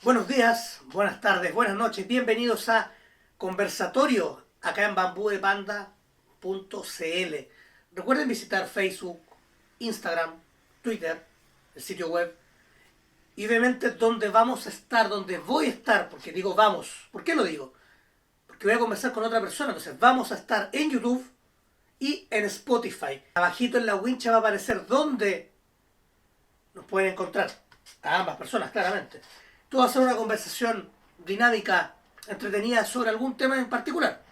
Buenos días, buenas tardes, buenas noches. Bienvenidos a Conversatorio acá en bambúdebanda.cl. Recuerden visitar Facebook, Instagram, Twitter, el sitio web y obviamente donde vamos a estar, donde voy a estar, porque digo vamos. ¿Por qué lo digo? Porque voy a conversar con otra persona. Entonces vamos a estar en YouTube y en Spotify. Abajito en la wincha va a aparecer donde nos pueden encontrar. A ambas personas, claramente. Esto va a ser una conversación dinámica, entretenida sobre algún tema en particular.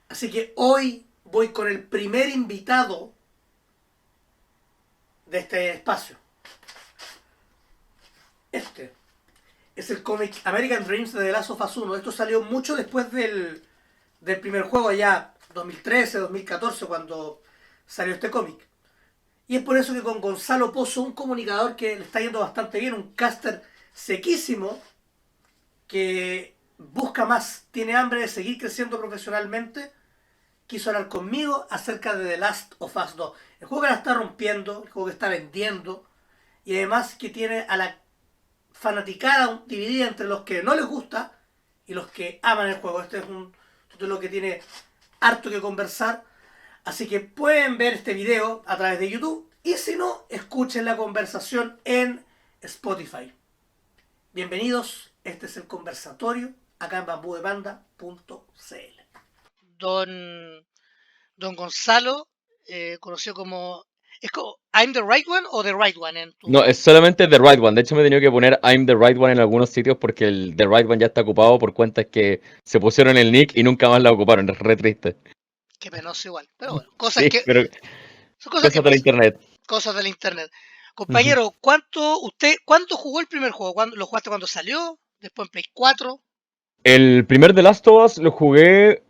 Así que hoy voy con el primer invitado de este espacio. Este es el cómic American Dreams de The Last of Us 1. Esto salió mucho después del primer juego, allá 2013, 2014, cuando salió este cómic. Y es por eso que con Gonzalo Pozo, un comunicador que le está yendo bastante bien, un caster sequísimo, que busca más, tiene hambre de seguir creciendo profesionalmente, quiso hablar conmigo acerca de The Last of Us 2. El juego que la está rompiendo, el juego que está vendiendo, y además que tiene a la fanaticada dividida entre los que no les gusta y los que aman el juego. Este es un título que tiene harto que conversar. Así que pueden ver este video a través de YouTube y si no, escuchen la conversación en Spotify. Bienvenidos, este es el conversatorio acá en bambúdebanda.cl. Don, don Gonzalo, conocido como... ¿Es como I'm the right one o the right one en No, tu...? es solamente The Right One. De hecho, me he tenido que poner I'm the Right One en algunos sitios porque el The Right One ya está ocupado por cuentas que se pusieron el nick y nunca más la ocuparon. Es re triste. Qué penoso igual. Pero bueno, Sí, pero son cosas que cosas de la pasan. internet. Cosas del internet. Ujú. Compañero, ¿cuánto jugó el primer juego? ¿Lo jugaste cuando salió? ¿Después en Play 4? El primer The Last of Us lo jugué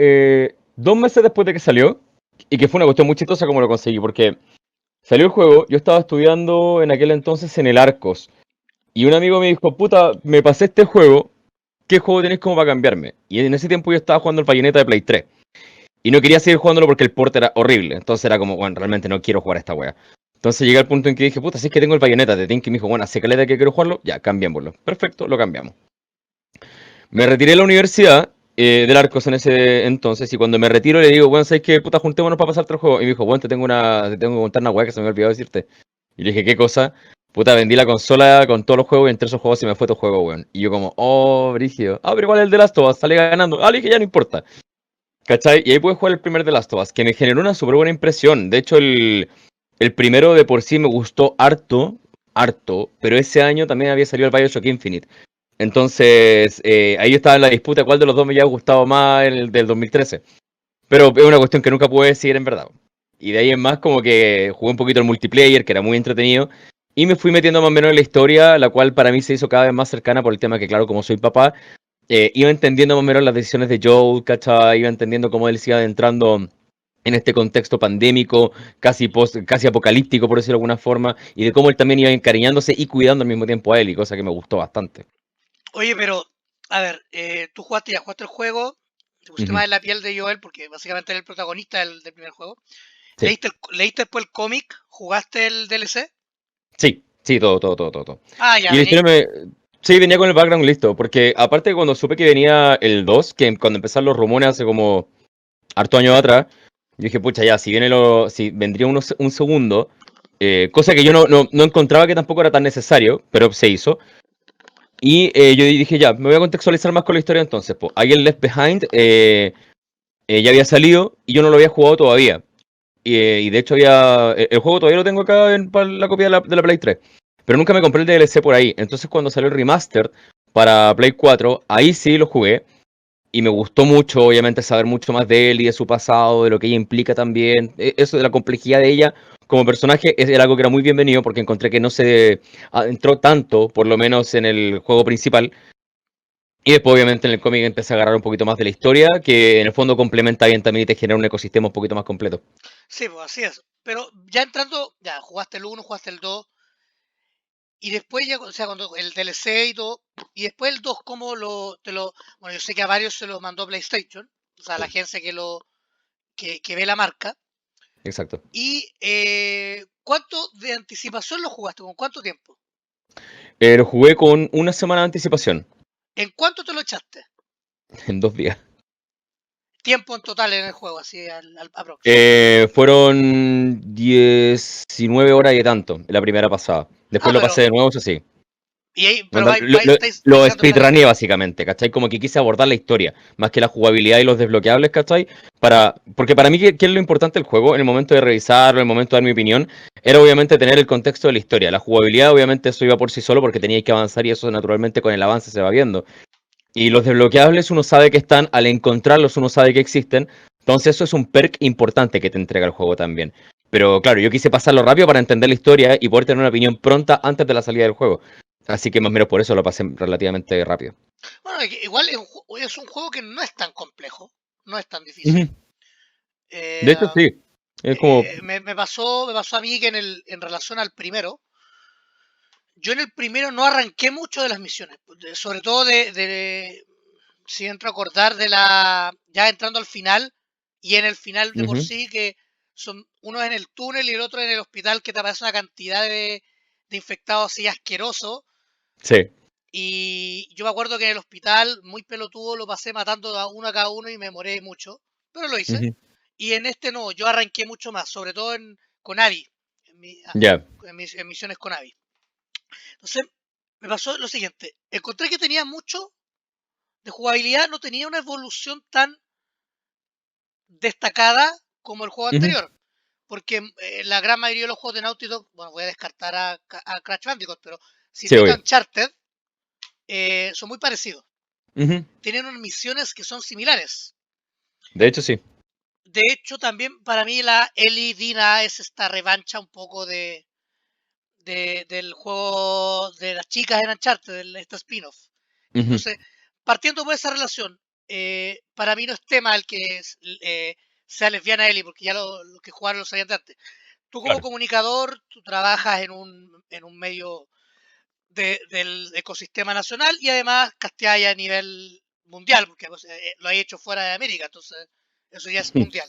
2 meses después de que salió y que fue una cuestión muy chistosa como lo conseguí porque salió el juego, yo estaba estudiando en aquel entonces en el Arcos y un amigo me dijo, puta, me pasé este juego, ¿qué juego tenés como para cambiarme? Y en ese tiempo yo estaba jugando el Bayonetta de Play 3. Y no quería seguir jugándolo porque el port era horrible. Entonces era como, bueno, realmente no quiero jugar a esta wea. Entonces llegué al punto en que dije, puta, si es que tengo el Bayonetta de Tink y me dijo, bueno, hace caleta que quiero jugarlo, ya, cambiémoslo. Perfecto, lo cambiamos. Me retiré de la universidad del Arcos en ese entonces y cuando me retiro le digo, bueno, ¿sabes qué? Puta, juntémonos para pasarte el juego. Y me dijo, bueno, te tengo que contar una wea que se me había olvidado decirte. Y le dije, ¿qué cosa? Puta, vendí la consola con todos los juegos y entre esos juegos se me fue tu juego, weón. Y yo como, oh, brígido. Ah, pero igual el de Last of Us sale ganando. Ah, le dije, ya no importa. ¿Cachai? Y ahí pude jugar el primer de Last of Us, que me generó una súper buena impresión. De hecho, el primero de por sí me gustó harto, harto, pero ese año también había salido el Bioshock Infinite. Entonces, ahí estaba en la disputa cuál de los dos me había gustado más el del 2013. Pero es una cuestión que nunca pude decidir en verdad. Y de ahí en más como que jugué un poquito el multiplayer, que era muy entretenido, y me fui metiendo más o menos en la historia, la cual para mí se hizo cada vez más cercana por el tema que, claro, como soy papá, iba entendiendo más o menos las decisiones de Joe, ¿cachai? Iba entendiendo cómo él se iba adentrando en este contexto pandémico, casi apocalíptico, por decirlo de alguna forma, y de cómo él también iba encariñándose y cuidando al mismo tiempo a él, y cosa que me gustó bastante. Oye, pero, a ver, tú jugaste el juego, te pusiste Ujú. más en la piel de Joel porque básicamente era el protagonista del primer juego. Sí, ¿Leíste después el cómic? ¿Jugaste el DLC? sí, sí, todo, todo, todo, todo, todo. Ah, ya, Y la vení. historia me... Sí, venía con el background listo, porque aparte cuando supe que venía el 2, que cuando empezaron los rumores hace como harto años atrás, yo dije, pucha, ya, si vendría un segundo, cosa que yo no encontraba que tampoco era tan necesario, pero se hizo. Y yo dije, ya, me voy a contextualizar más con la historia entonces. Pues, ahí el Left Behind ya había salido y yo no lo había jugado todavía. Y de hecho el juego todavía lo tengo acá para la copia de la Play 3. Pero nunca me compré el DLC por ahí. Entonces cuando salió el remaster para Play 4, ahí sí lo jugué. Y me gustó mucho, obviamente, saber mucho más de él y de su pasado, de lo que ella implica también. Eso de la complejidad de ella como personaje era algo que era muy bienvenido porque encontré que no se adentró tanto, por lo menos en el juego principal. Y después, obviamente, en el cómic empecé a agarrar un poquito más de la historia, que en el fondo complementa bien también y te genera un ecosistema un poquito más completo. Sí, pues así es. Pero ya entrando, ya, jugaste el uno, jugaste el 2 y después ya, o sea, cuando el DLC y todo, y después el 2 ¿cómo bueno, yo sé que a varios se los mandó PlayStation, o sea, la Sí, agencia que ve la marca. exacto. ¿Y cuánto de anticipación lo jugaste? ¿Con cuánto tiempo? Lo jugué con una semana de anticipación, ¿En cuánto te lo echaste? en 2 días. Tiempo en total en el juego, así al aprox. Fueron 19 horas y tanto, en la primera pasada. Después Ah, lo pasé pero. de nuevo, eso sí. Y ahí, pero Onda, estáis lo sacando la speedruneé historia. básicamente, ¿cachai? Como que quise abordar la historia, más que la jugabilidad y los desbloqueables, ¿cachai? Porque para mí, ¿qué es lo importante del juego? En el momento de revisarlo, en el momento de dar mi opinión, era obviamente tener el contexto de la historia. La jugabilidad, obviamente, eso iba por sí solo porque tenía que avanzar y eso naturalmente con el avance se va viendo. Y los desbloqueables uno sabe que están, al encontrarlos uno sabe que existen, entonces eso es un perk importante que te entrega el juego también. Pero claro, yo quise pasarlo rápido para entender la historia y poder tener una opinión pronta antes de la salida del juego. Así que más o menos por eso lo pasé relativamente rápido. Bueno, igual es un juego que no es tan complejo, no es tan difícil. Ujú. De Eh, hecho, sí. Es como... me pasó a mí que en relación al primero, yo en el primero no arranqué mucho de las misiones, sobre todo si entro a acordar ya entrando al final, y en el final de por Ujú. sí, que son uno en el túnel y el otro en el hospital, que te aparece una cantidad de infectados así asquerosos. Sí. Y yo me acuerdo que en el hospital, muy pelotudo, lo pasé matando a uno a cada uno y me moré mucho, pero lo hice. Ujú. Y en este no, yo arranqué mucho más, sobre todo con Abby, Ya. en misiones con Abby. Entonces, me pasó lo siguiente, encontré que tenía mucho de jugabilidad, no tenía una evolución tan destacada como el juego Ujú. anterior. Porque la gran mayoría de los juegos de Naughty Dog, bueno, voy a descartar a Crash Bandicoot, pero si Sí, tú te obvio. Uncharted, son muy parecidos. Ujú. Tienen unas misiones que son similares. De hecho, sí. De hecho, también para mí la Ellie Dina es esta revancha un poco del juego de las chicas en Uncharted, este spin-off. Ujú. Entonces, partiendo por esa relación, para mí no es tema el que sea lesbiana Ellie, porque ya los que jugaron lo sabían de antes. Tú como Claro. comunicador, tú trabajas en un medio del ecosistema nacional y además casteáis a nivel mundial, porque pues, lo hay hecho fuera de América, entonces eso ya es mundial.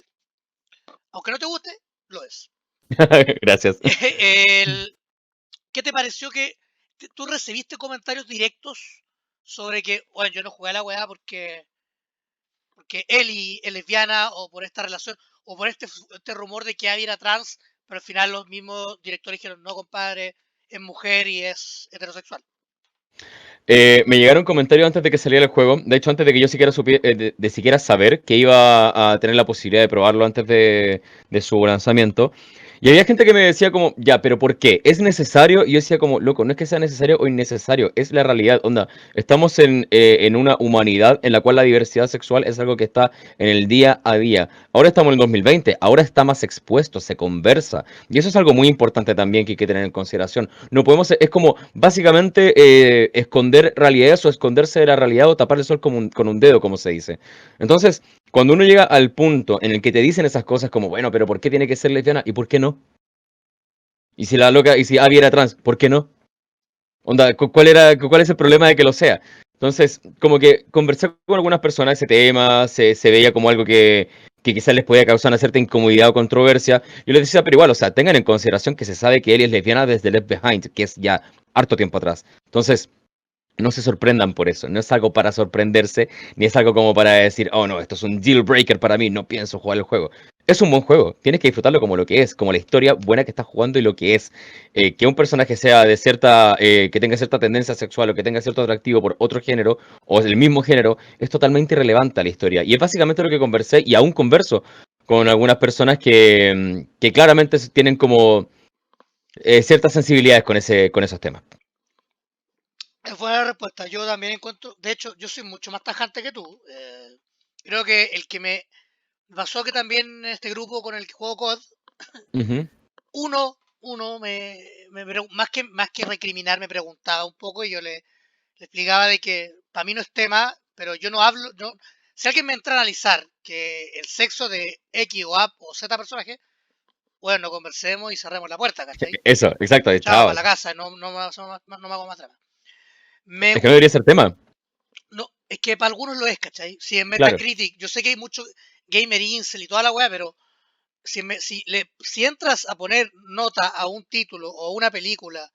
Aunque no te guste, lo es. Gracias. El- ¿Qué te pareció que tú recibiste comentarios directos sobre que, bueno, yo no jugué a la weá porque Ellie es lesbiana o por esta relación o por este rumor de que Abby era trans, pero al final los mismos directores dijeron, no, compadre, es mujer y es heterosexual? Me llegaron comentarios antes de que saliera el juego. De hecho, antes de que yo siquiera de siquiera saber que iba a tener la posibilidad de probarlo antes de su lanzamiento. Y había gente que me decía como, ya, pero ¿por qué? ¿Es necesario? Y yo decía como, loco, no es que sea necesario o innecesario, es la realidad. Onda, estamos en una humanidad en la cual la diversidad sexual es algo que está en el día a día. Ahora estamos en el 2020, ahora está más expuesto, se conversa. Y eso es algo muy importante también que hay que tener en consideración. No podemos, es como básicamente esconder realidades o esconderse de la realidad o tapar el sol con un dedo, como se dice. Entonces, cuando uno llega al punto en el que te dicen esas cosas como, bueno, pero ¿por qué tiene que ser lesbiana? ¿Y por qué no? Y si la loca, y si Abby era trans, ¿por qué no? Onda, ¿cuál es el problema de que lo sea? Entonces, como que conversé con algunas personas ese tema, se veía como algo que quizás les podía causar una cierta incomodidad o controversia. Yo les decía, pero igual, o sea, tengan en consideración que se sabe que él es lesbiana desde Left Behind, que es ya harto tiempo atrás. Entonces, no se sorprendan por eso, no es algo para sorprenderse, ni es algo como para decir, oh no, esto es un deal breaker para mí, no pienso jugar el juego. Es un buen juego, tienes que disfrutarlo como lo que es, como la historia buena que estás jugando y lo que es. Que un personaje sea de cierta, que tenga cierta tendencia sexual o que tenga cierto atractivo por otro género o el mismo género, es totalmente irrelevante a la historia. Y es básicamente lo que conversé y aún converso con algunas personas que claramente tienen como ciertas sensibilidades con esos temas. Es buena respuesta. Yo también encuentro, de hecho, yo soy mucho más tajante que tú. Creo que el que me pasó que también en este grupo con el que juego COD, Ujú. uno más que recriminar me preguntaba un poco y yo le explicaba de que para mí no es tema, pero yo no hablo, no, si alguien me entra a analizar que el sexo de X o A o Z personaje, bueno, conversemos y cerremos la puerta, ¿cachai? Eso, exacto, Chao, para chao. la casa, no me hago más drama. Me Es que no debería ser tema. No, es que para algunos lo es, ¿cachai? Si en Claro. Metacritic, yo sé que hay mucho gamer incel y toda la weá, pero si entras a poner nota a un título o a una película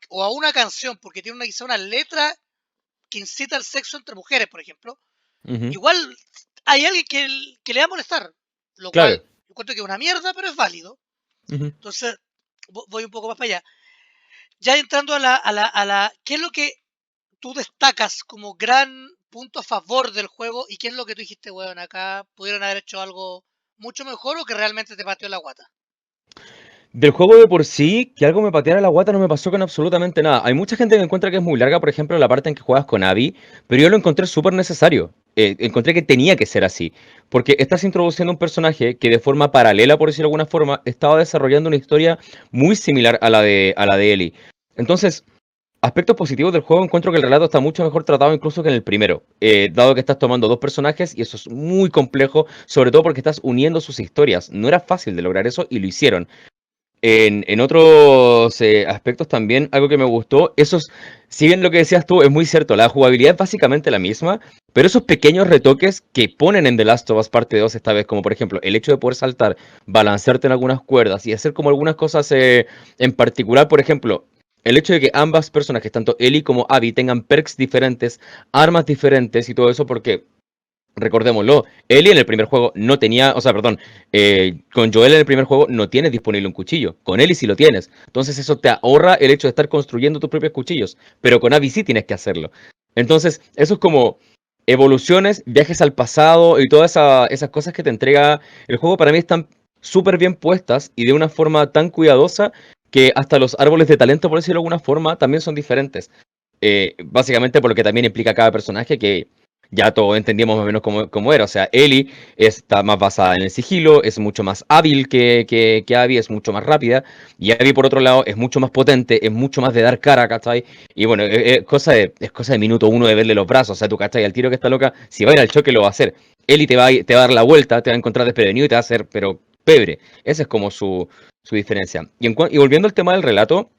o a una canción porque tiene quizá una letra que incita al sexo entre mujeres, por ejemplo, igual hay alguien que le va a molestar, lo cual Claro. encuentro que es una mierda, pero es válido. Ujú. Entonces, voy un poco más para allá. Ya entrando a la, ¿qué es lo que tú destacas como gran punto a favor del juego y qué es lo que tú dijiste, weón, acá pudieron haber hecho algo mucho mejor o que realmente te pateó la guata? Del juego de por sí, que algo me pateara la guata no me pasó con absolutamente nada. Hay mucha gente que encuentra que es muy larga, por ejemplo, la parte en que juegas con Abby, pero yo lo encontré súper necesario. Encontré que tenía que ser así, porque estás introduciendo un personaje que de forma paralela, por decirlo de alguna forma, estaba desarrollando una historia muy similar a la de Ellie. Entonces, aspectos positivos del juego, encuentro que el relato está mucho mejor tratado incluso que en el primero, dado que estás tomando dos personajes y eso es muy complejo, sobre todo porque estás uniendo sus historias. No era fácil de lograr eso y lo hicieron. En otros aspectos también, algo que me gustó, si bien lo que decías tú es muy cierto, la jugabilidad es básicamente la misma, pero esos pequeños retoques que ponen en The Last of Us Parte 2 esta vez, como por ejemplo el hecho de poder saltar, balancearte en algunas cuerdas y hacer como algunas cosas en particular, por ejemplo, el hecho de que ambas personajes, tanto Ellie como Abby, tengan perks diferentes, armas diferentes y todo eso, porque recordémoslo, Ellie en el primer juego no tenía, o sea, perdón, con Joel en el primer juego no tienes disponible un cuchillo, con Ellie sí lo tienes, entonces eso te ahorra el hecho de estar construyendo tus propios cuchillos, pero con Abby sí tienes que hacerlo. Entonces, eso es como evoluciones, viajes al pasado y todas esas cosas que te entrega el juego para mí están súper bien puestas y de una forma tan cuidadosa que hasta los árboles de talento, por decirlo de alguna forma, también son diferentes. Básicamente por lo que también implica cada personaje que ya todos entendíamos más o menos cómo era. O sea, Ellie está más basada en el sigilo, es mucho más hábil que Abby, es mucho más rápida. Y Abby, por otro lado, es mucho más potente, es mucho más de dar cara, ¿cachai? Y bueno, es cosa de minuto uno de verle los brazos. O sea, tú, ¿cachai? Al tiro que está loca, si va a ir al choque, lo va a hacer. Ellie te va a dar la vuelta, te va a encontrar desprevenido y te va a hacer, pero pebre. Esa es como su diferencia. Y volviendo al tema del relato,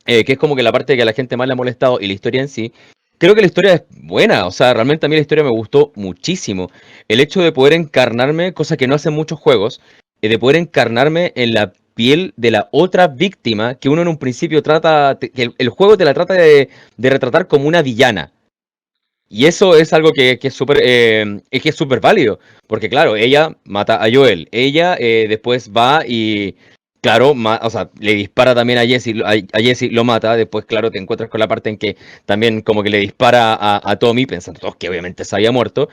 que es como que la parte que a la gente más le ha molestado y la historia en sí, creo que la historia es buena, o sea, realmente a mí la historia me gustó muchísimo. El hecho de poder encarnarme, cosa que no hacen muchos juegos, de poder encarnarme en la piel de la otra víctima que uno en un principio que el juego te la trata de retratar como una villana. Y eso es algo que es súper válido, porque claro, ella mata a Joel, ella después va y, claro, o sea, le dispara también a Jesse, a Jesse lo mata, después, claro, te encuentras con la parte en que también como que le dispara a Tommy, pensando todos que obviamente se había muerto,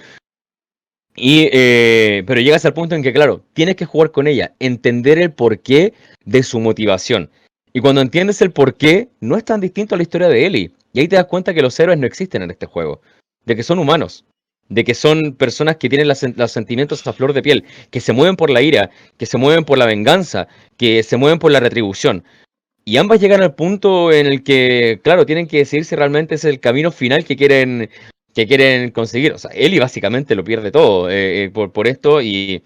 pero llegas al punto en que, claro, tienes que jugar con ella, entender el porqué de su motivación. Y cuando entiendes el porqué, no es tan distinto a la historia de Ellie. Y ahí te das cuenta que los héroes no existen en este juego. De que son humanos. De que son personas que tienen los sentimientos a flor de piel. Que se mueven por la ira. Que se mueven por la venganza. Que se mueven por la retribución. Y ambas llegan al punto en el que, claro, tienen que decidir si realmente es el camino final que quieren conseguir. O sea, Ellie básicamente lo pierde todo por esto y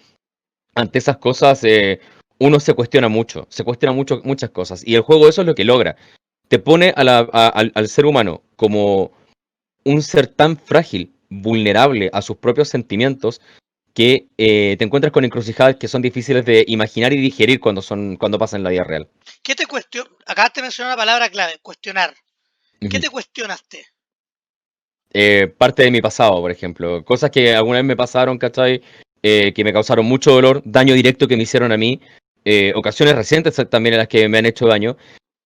ante esas cosas uno se cuestiona mucho muchas cosas. Y el juego eso es lo que logra. Te pone al ser humano como un ser tan frágil, vulnerable a sus propios sentimientos, que te encuentras con encrucijadas que son difíciles de imaginar y digerir cuando pasan en la vida real. ¿Qué te cuestiona? Acabaste de mencionar una palabra clave, cuestionar. ¿Qué Ujú. te cuestionaste? Parte de mi pasado, por ejemplo. Cosas que alguna vez me pasaron, ¿cachai? Que me causaron mucho dolor, daño directo que me hicieron a mí. Ocasiones recientes también en las que me han hecho daño.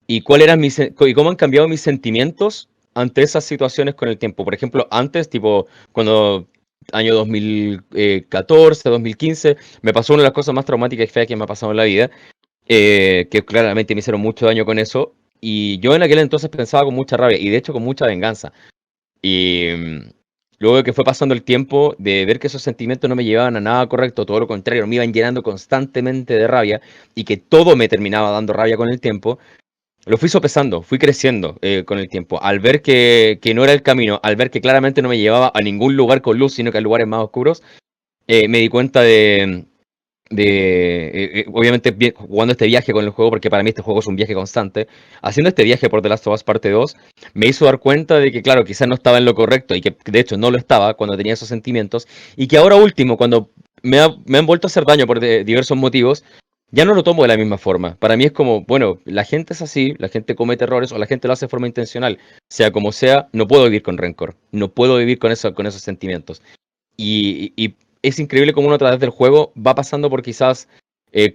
Y cómo han cambiado mis sentimientos ante esas situaciones con el tiempo. Por ejemplo, antes, tipo, cuando año 2014, 2015, me pasó una de las cosas más traumáticas y feas que me ha pasado en la vida, que claramente me hicieron mucho daño con eso. Y yo en aquel entonces pensaba con mucha rabia y de hecho con mucha venganza. Y luego de que fue pasando el tiempo, de ver que esos sentimientos no me llevaban a nada correcto, todo lo contrario, me iban llenando constantemente de rabia y que todo me terminaba dando rabia con el tiempo, lo fui sopesando, fui creciendo con el tiempo. Al ver que no era el camino, al ver que claramente no me llevaba a ningún lugar con luz, sino que a lugares más oscuros, me di cuenta obviamente jugando este viaje con el juego, porque para mí este juego es un viaje constante, haciendo este viaje por The Last of Us Parte 2, me hizo dar cuenta de que, claro, quizás no estaba en lo correcto y que de hecho no lo estaba cuando tenía esos sentimientos, y que ahora último, cuando me han vuelto a hacer daño por diversos motivos, ya no lo tomo de la misma forma. Para mí es como, bueno, la gente es así, la gente comete errores o la gente lo hace de forma intencional. Sea como sea, no puedo vivir con rencor, no puedo vivir con eso, con esos sentimientos. Y es increíble cómo uno a través del juego va pasando por quizás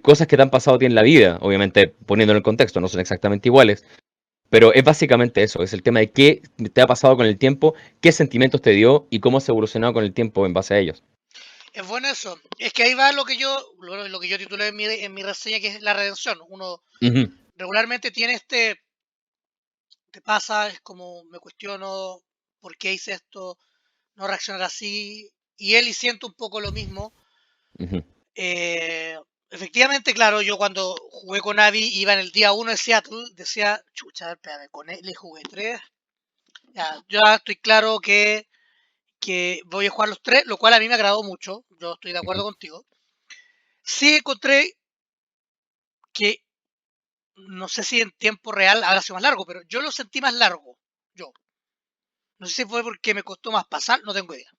cosas que te han pasado a ti en la vida, obviamente poniéndolo en contexto, no son exactamente iguales, pero es básicamente eso, es el tema de qué te ha pasado con el tiempo, qué sentimientos te dio y cómo has evolucionado con el tiempo en base a ellos. Es bueno eso. Es que ahí va lo que yo titulé en mi reseña, que es la redención. Uno Ujú, regularmente tiene te pasa, es como me cuestiono por qué hice esto, no reaccionar así. Y él y siento un poco lo mismo. ujú. Eh, Efectivamente, claro, yo cuando jugué con Abby, iba en el día 1 de Seattle, decía, chucha, espérame, con él le jugué 3. Ya, ya estoy claro que voy a jugar los 3, lo cual a mí me agradó mucho. Yo estoy de acuerdo Ujú. contigo. Sí encontré que, no sé si en tiempo real habrá sido más largo, pero yo lo sentí más largo. Yo. No sé si fue porque me costó más pasar, no tengo idea.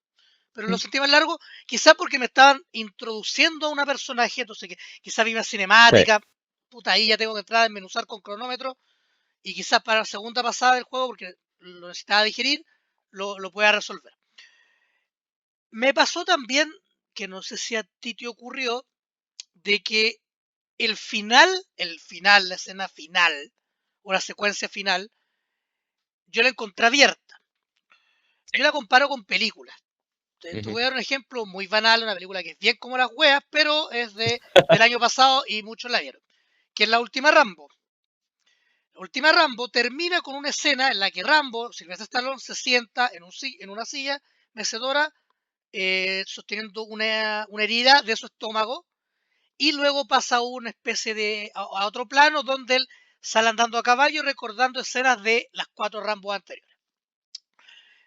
Pero lo sentí más largo, quizás porque me estaban introduciendo a una personaje, entonces que quizás vi una Sí, cinemática, puta, ahí ya tengo que entrar a desmenuzar con cronómetro, y quizás para la segunda pasada del juego, porque lo necesitaba digerir, lo pueda resolver. Me pasó también, que no sé si a ti te ocurrió, de que la escena final, o la secuencia final, yo la encontré abierta. Yo la comparo con películas. Te ujú, voy a dar un ejemplo muy banal, una película que es bien como las weas, pero es del año pasado y muchos la vieron. Que es la última Rambo. La última Rambo termina con una escena en la que Rambo, Sylvester Stallone, se sienta en una silla mecedora, sosteniendo una herida de su estómago, y luego pasa a una especie a otro plano donde él sale andando a caballo recordando escenas de las 4 Rambo anteriores.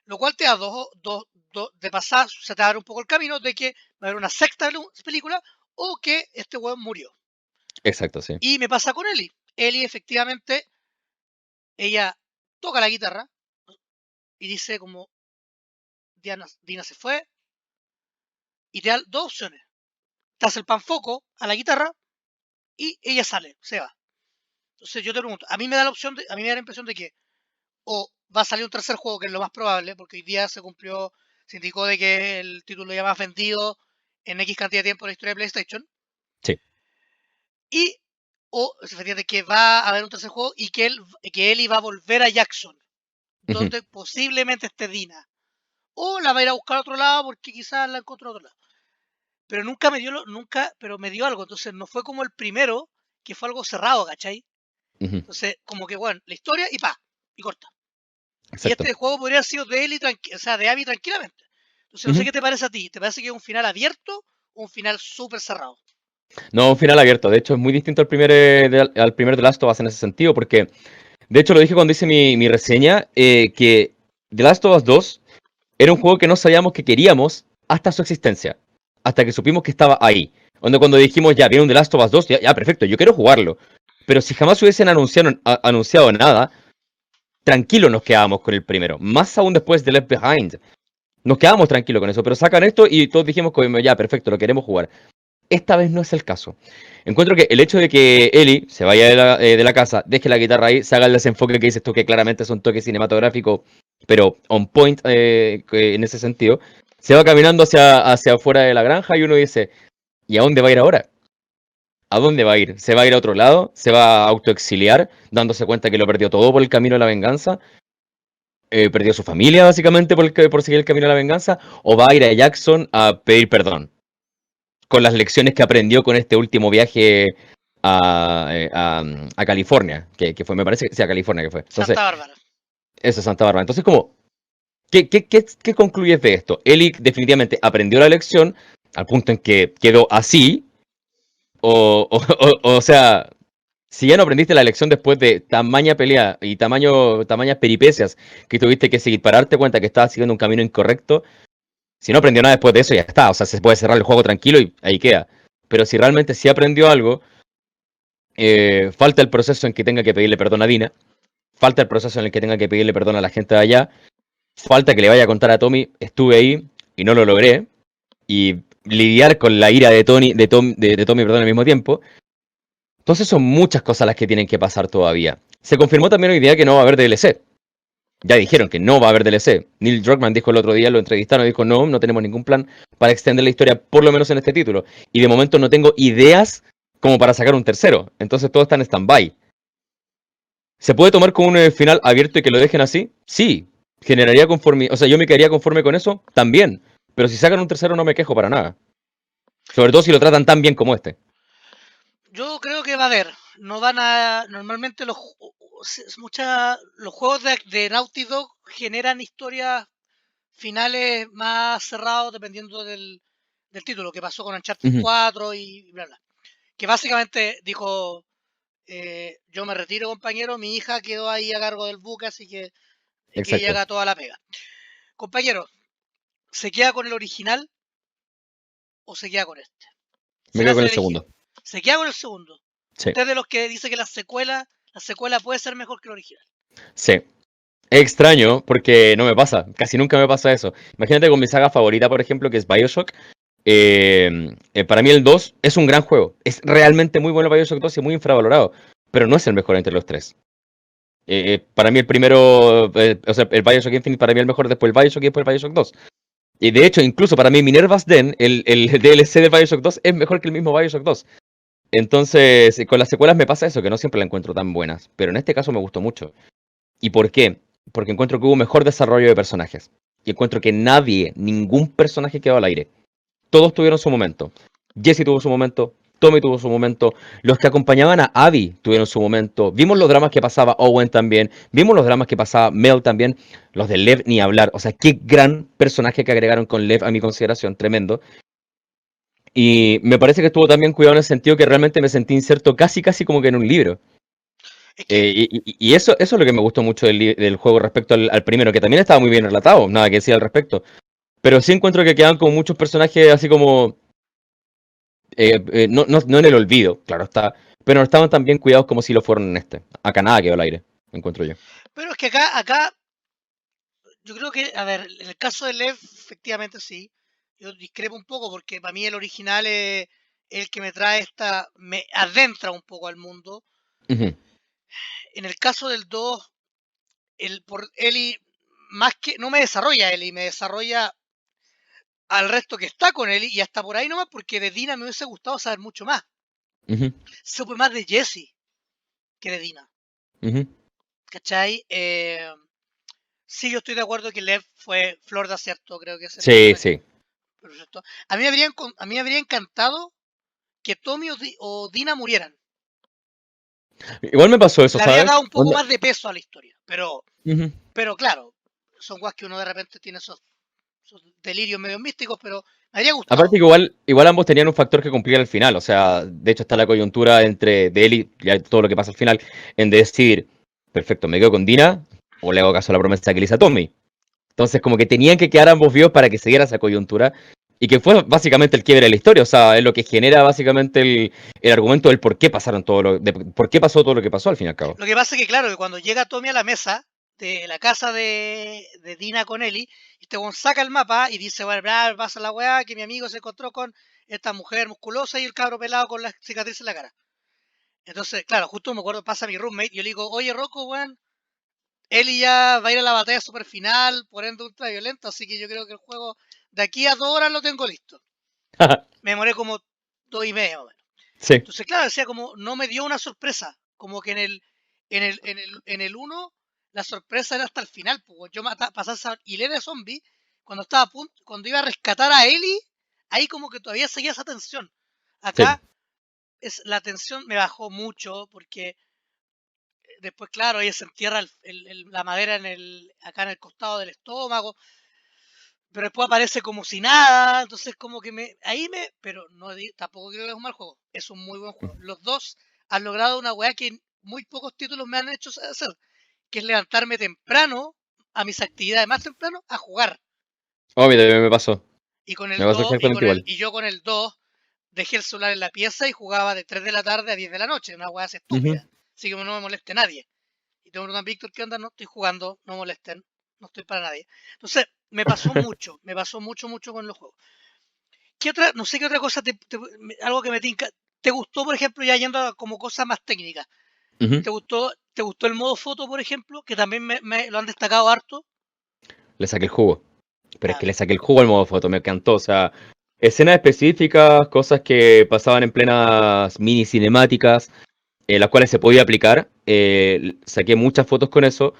Lo cual te da de pasar, se te abre un poco el camino de que va a haber una sexta película o que este weón murió. exacto, sí. Y me pasa con Ellie. Ellie efectivamente, ella toca la guitarra y dice como Dina se fue y te da dos opciones. Te hace el panfoco a la guitarra y ella sale, se va. Entonces yo te pregunto, a mí me da a mí me da la impresión de que o va a salir un tercer juego, que es lo más probable, porque hoy día se indicó de que el título ya más vendido en X cantidad de tiempo en la historia de PlayStation, Sí. y o efectivamente que va a haber un tercer juego y que Ellie va a volver a Jackson, Ujú, donde posiblemente esté Dina. O la va a ir a buscar a otro lado porque quizás la encontró a otro lado. Pero pero me dio algo, entonces no fue como el primero, que fue algo cerrado, ¿cachai? ujú, Entonces, como que bueno, la historia y pa, y corta. Y exacto. este juego podría haber sido de Ellie, o sea, de Abby tranquilamente. Entonces, no sé Ujú. qué te parece a ti. ¿Te parece que es un final abierto o un final súper cerrado? No, un final abierto. De hecho, es muy distinto al primer The Last of Us en ese sentido, porque, de hecho, lo dije cuando hice mi reseña, que The Last of Us 2 era un juego que no sabíamos que queríamos hasta su existencia, hasta que supimos que estaba ahí. Cuando dijimos, ya, viene un The Last of Us 2, ya, ya, perfecto, yo quiero jugarlo. Pero si jamás hubiesen anunciado nada, tranquilo nos quedábamos con el primero. Más aún después de Left Behind. Nos quedábamos tranquilos con eso, pero sacan esto y todos dijimos, como, ya, perfecto, lo queremos jugar. Esta vez no es el caso. Encuentro que el hecho de que Ellie se vaya de la casa, deje la guitarra ahí, se haga el desenfoque que dices tú, que claramente es un toque cinematográfico, pero on point en ese sentido, se va caminando hacia afuera de la granja y uno dice, ¿y a dónde va a ir ahora? ¿A dónde va a ir? ¿Se va a ir a otro lado? ¿Se va a autoexiliar, dándose cuenta que lo perdió todo por el camino de la venganza? ¿Perdió su familia básicamente por seguir el camino de la venganza? ¿O va a ir a Jackson a pedir perdón? Con las lecciones que aprendió con este último viaje a California, que fue, me parece que sí, a California que fue. Entonces, Santa Bárbara. eso es Santa Bárbara. Entonces, como, ¿qué concluyes de esto? Eli definitivamente aprendió la lección al punto en que quedó así, o sea, si ya no aprendiste la lección después de tamaña pelea y tamañas peripecias que tuviste que seguir para darte cuenta que estabas siguiendo un camino incorrecto, si no aprendió nada después de eso, ya está. O sea, se puede cerrar el juego tranquilo y ahí queda. Pero si realmente sí aprendió algo, falta el proceso en que tenga que pedirle perdón a Dina, falta el proceso en el que tenga que pedirle perdón a la gente de allá, falta que le vaya a contar a Tommy, estuve ahí y no lo logré, y lidiar con la ira de Tommy, perdón, al mismo tiempo. Entonces son muchas cosas las que tienen que pasar todavía. Se confirmó también hoy día que no va a haber DLC. Ya dijeron que no va a haber DLC. Neil Druckmann dijo el otro día, lo entrevistaron y dijo, no, no tenemos ningún plan para extender la historia, por lo menos en este título. Y de momento no tengo ideas como para sacar un tercero. Entonces todo está en stand-by. ¿Se puede tomar como un final abierto y que lo dejen así? Sí. ¿Generaría conforme? O sea, yo me quedaría conforme con eso también. Pero si sacan un tercero no me quejo para nada. Sobre todo si lo tratan tan bien como este. Yo creo que va a haber. No van a. Normalmente los juegos de Naughty Dog generan historias finales más cerrados dependiendo del título, que pasó con Uncharted Ujú. 4 y bla bla. Que básicamente dijo, yo me retiro compañero, mi hija quedó ahí a cargo del buque, así que ella Exacto. haga toda la pega. Compañero, ¿se queda con el original o se queda con este? Me Se le quedo hace con el elegir. segundo. Se queda con el segundo. Sí. Usted de los que dice que la secuela puede ser mejor que el original. Sí. Es extraño porque no me pasa. Casi nunca me pasa eso. Imagínate con mi saga favorita, por ejemplo, que es Bioshock. Para mí el 2 es un gran juego. Es realmente muy bueno Bioshock 2 y muy infravalorado. Pero no es el mejor entre los tres. Para mí el primero, o sea, el Bioshock Infinite para mí el mejor, después el Bioshock y después el Bioshock 2. Y de hecho, incluso para mí Minerva's Den, el DLC de Bioshock 2, es mejor que el mismo Bioshock 2. Entonces, con las secuelas me pasa eso, que no siempre las encuentro tan buenas. Pero en este caso me gustó mucho. ¿Y por qué? Porque encuentro que hubo mejor desarrollo de personajes. Y encuentro que nadie, ningún personaje quedó al aire. Todos tuvieron su momento. Jesse tuvo su momento, Tommy tuvo su momento, los que acompañaban a Abby tuvieron su momento. Vimos los dramas que pasaba Owen también, vimos los dramas que pasaba Mel también, los de Lev ni hablar. O sea, qué gran personaje que agregaron con Lev a mi consideración, tremendo. Y me parece que estuvo también cuidado en el sentido que realmente me sentí inserto casi casi como que en un libro. Es que, Y eso es lo que me gustó mucho del juego respecto al primero, que también estaba muy bien relatado, nada que decir al respecto. Pero sí encuentro que quedan como muchos personajes así como no en el olvido, claro está, pero no estaban tan bien cuidados como si lo fueron en este. Acá nada quedó al aire, encuentro yo. pero es que acá, yo creo que, a ver, en el caso de Lev, efectivamente sí. Yo discrepo un poco porque para mí el original es el que me trae me adentra un poco al mundo. Ujú, En el caso del 2, por Eli, más que, no me desarrolla Eli, me desarrolla al resto que está con Eli y hasta por ahí nomás, porque de Dina me hubiese gustado saber mucho más. ujú, Supe más de Jesse que de Dina, ujú. ¿cachai? Sí, yo estoy de acuerdo que Lev fue flor de acierto, creo que es el Sí, personaje sí. perfecto. A mí me habría encantado que Tommy o Dina murieran. Igual me pasó eso, Le habría ¿sabes? dado un poco más de peso a la historia, Ujú. pero claro, son guas que uno de repente tiene esos delirios medio místicos, pero me habría Aparte gustado. que igual ambos tenían un factor que cumplir al final, o sea, de hecho está la coyuntura entre de él y ya todo lo que pasa al final, en decir, perfecto, me quedo con Dina o le hago caso a la promesa que le hice a Tommy. Entonces como que tenían que quedar ambos vivos para que se diera esa coyuntura y que fue básicamente el quiebre de la historia, o sea, es lo que genera básicamente el argumento del por qué pasaron por qué pasó todo lo que pasó al fin y al cabo. Lo que pasa es que, claro, que cuando llega Tommy a la mesa de la casa de Dina con Ellie, este weón saca el mapa y dice, bueno, bla, pasa la weá, que mi amigo se encontró con esta mujer musculosa y el cabro pelado con la cicatriz en la cara. Entonces, claro, justo me acuerdo, pasa mi roommate, y yo le digo, oye, Rocco, weón, Ellie ya va a ir a la batalla super final, por ende ultra violento, así que yo creo que el juego de aquí a 2 horas lo tengo listo. Me demoré como 2 y media, más o menos. Sí. Entonces, claro, decía como, no me dio una sorpresa, como que en el uno la sorpresa era hasta el final, pues yo pasaba esa hilera de zombies, cuando estaba a punto, cuando iba a rescatar a Ellie, ahí como que todavía seguía esa tensión. Sí. Acá la tensión me bajó mucho, porque después, claro, ella se entierra la madera acá en el costado del estómago, pero después aparece como si nada, entonces como que pero no tampoco creo que es un mal juego, es un muy buen juego. Los dos han logrado una weá que muy pocos títulos me han hecho hacer, que es levantarme temprano a mis actividades más temprano a jugar. Oh, mira, me pasó. Y con Me el pasó 2 exactamente igual. y yo con el 2 dejé el celular en la pieza y jugaba de 3 de la tarde a 10 de la noche, una weá así Ujú. estúpida, así que no me moleste nadie. Y tengo una Víctor, ¿qué onda? No estoy jugando, no molesten, no estoy para nadie. Entonces, me pasó mucho, mucho con los juegos. ¿Qué otra, no sé qué otra cosa, algo que me tinca? ¿Te gustó, por ejemplo, ya yendo a como cosas más técnicas? Ujú. ¿Te gustó el modo foto, por ejemplo? Que también lo han destacado harto. Le saqué el jugo. Pero es Ya, que le saqué el jugo al modo foto, me encantó. O sea, escenas específicas, cosas que pasaban en plenas mini cinemáticas, las cuales se podía aplicar. Saqué muchas fotos con eso.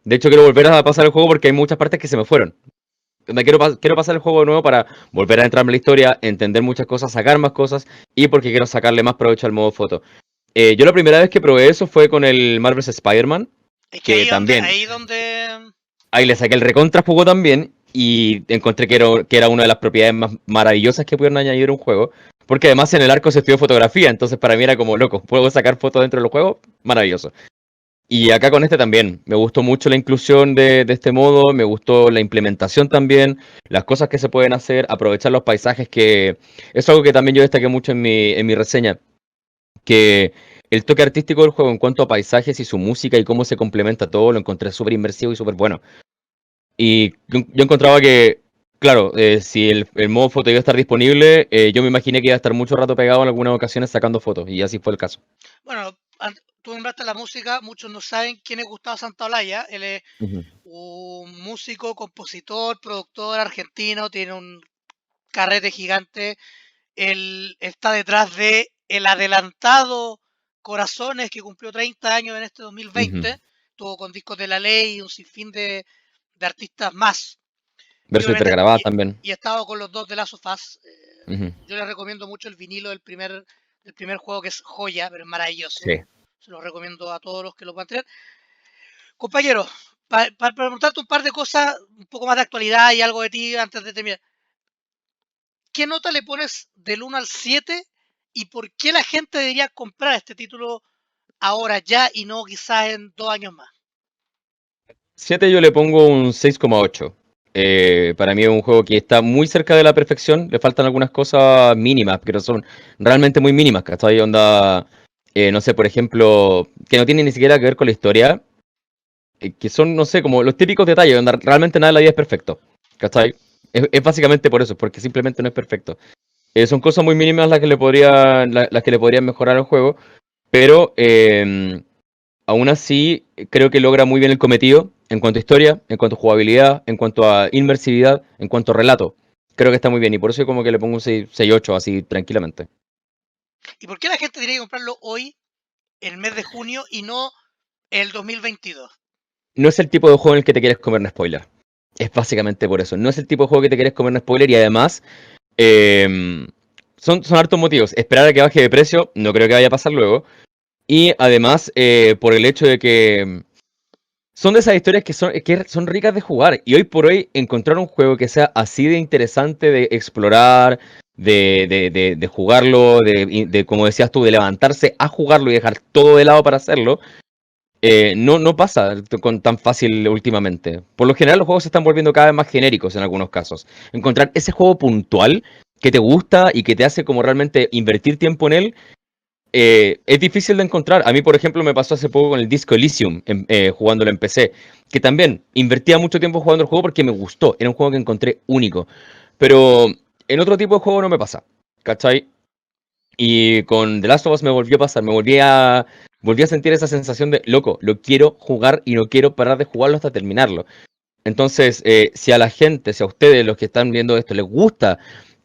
De hecho, quiero volver a pasar el juego porque hay muchas partes que se me fueron. Quiero pasar el juego de nuevo para volver a entrarme en la historia, entender muchas cosas, sacar más cosas y porque quiero sacarle más provecho al modo foto. Yo la primera vez que probé eso fue con el Marvel's Spider-Man, es que que también ahí donde ahí le saqué el recontra jugo también y encontré que era una de las propiedades más maravillosas que pudieron añadir a un juego. Porque además en el arco se estudió fotografía, entonces para mí era como loco, puedo sacar fotos dentro del juego, maravilloso. Y acá con este también, me gustó mucho la inclusión de este modo, me gustó la implementación también, las cosas que se pueden hacer, aprovechar los paisajes, que es algo que también yo destaqué mucho en mi reseña, que el toque artístico del juego en cuanto a paisajes y su música y cómo se complementa todo, lo encontré súper inmersivo y súper bueno. Y yo encontraba que, claro, si el modo foto iba a estar disponible, yo me imaginé que iba a estar mucho rato pegado en algunas ocasiones sacando fotos, y así fue el caso. bueno, tú nombraste la música, muchos no saben quién es Gustavo Santaolalla. Él es Ujú, un músico, compositor, productor argentino, tiene un carrete gigante. Él está detrás de el adelantado Corazones, que cumplió 30 años en este ujú. 2020. Tuvo con Discos de la Ley y un sinfín de artistas más. Y Verso obviamente, hipergrabada también. y he estado con los dos de Last of Us. Ujú. Yo les recomiendo mucho el vinilo del primer juego, que es joya, pero es maravilloso. Sí. Se los recomiendo a todos los que lo puedan tener. Compañero, para preguntarte un par de cosas, un poco más de actualidad y algo de ti antes de terminar. ¿Qué nota le pones del 1 al 7 y por qué la gente debería comprar este título ahora ya y no quizás en 2 años más? 7 yo le pongo un 6,8. Para mí es un juego que está muy cerca de la perfección. Le faltan algunas cosas mínimas, pero son realmente muy mínimas, ¿cachai? Onda, no sé, por ejemplo, que no tienen ni siquiera que ver con la historia, que son, no sé, como los típicos detalles, donde realmente nada de la vida es perfecto, ¿cachai? Es básicamente por eso, porque simplemente no es perfecto. Son cosas muy mínimas las que le podrían mejorar al juego, pero aún así creo que logra muy bien el cometido en cuanto a historia, en cuanto a jugabilidad, en cuanto a inmersividad, en cuanto a relato. Creo que está muy bien y por eso como que le pongo un 6,8 así tranquilamente. ¿Y por qué la gente debería comprarlo hoy, el mes de junio, y no el 2022? No es el tipo de juego en el que te quieres comer un spoiler. Es básicamente por eso. No es el tipo de juego que te quieres comer un spoiler y además eh, son hartos motivos. Esperar a que baje de precio, no creo que vaya a pasar luego. Y además por el hecho de que son de esas historias que son ricas de jugar. Y hoy por hoy encontrar un juego que sea así de interesante de explorar, de jugarlo, como decías tú, de levantarse a jugarlo y dejar todo de lado para hacerlo, no pasa con tan fácil últimamente. Por lo general los juegos se están volviendo cada vez más genéricos en algunos casos. Encontrar ese juego puntual que te gusta y que te hace como realmente invertir tiempo en él es difícil de encontrar. A mí, por ejemplo, me pasó hace poco con el Disco Elysium, jugándolo en PC, que también invertía mucho tiempo jugando el juego porque me gustó. Era un juego que encontré único. Pero en otro tipo de juego no me pasa. ¿Cachai? Y con The Last of Us me volvió a pasar. Volví a sentir esa sensación de, loco, lo quiero jugar y no quiero parar de jugarlo hasta terminarlo. Entonces, si a la gente, si a ustedes, los que están viendo esto, les gusta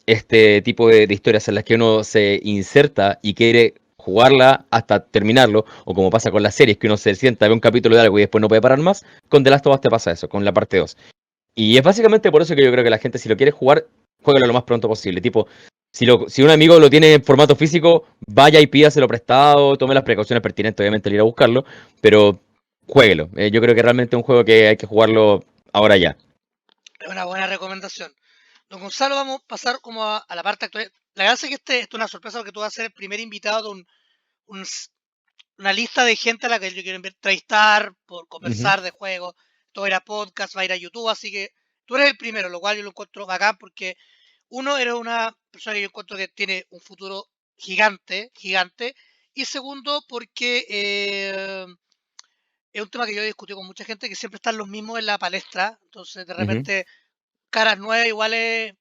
este tipo de historias en las que uno se inserta y quiere jugarla hasta terminarlo, o como pasa con las series, que uno se sienta, ve un capítulo de algo y después no puede parar más, con The Last of Us te pasa eso, con la parte 2. Y es básicamente por eso que yo creo que la gente, si lo quiere jugar, jueguelo lo más pronto posible. Tipo, si un amigo lo tiene en formato físico, vaya y pídaselo prestado, tome las precauciones pertinentes, obviamente, al ir a buscarlo, pero jueguelo. Yo creo que realmente es un juego que hay que jugarlo ahora ya. Es una buena recomendación. Don Gonzalo, vamos a pasar como a la parte actual. La verdad es que esto es una sorpresa porque tú vas a ser el primer invitado de un una lista de gente a la que yo quiero entrevistar, por Ujú, conversar de juegos. Todo era podcast, va a ir a YouTube, así que tú eres el primero, lo cual yo lo encuentro bacán porque uno, eres una persona que yo encuentro que tiene un futuro gigante, gigante, y segundo, porque es un tema que yo he discutido con mucha gente que siempre están los mismos en la palestra, entonces de ujú. repente caras nuevas igual es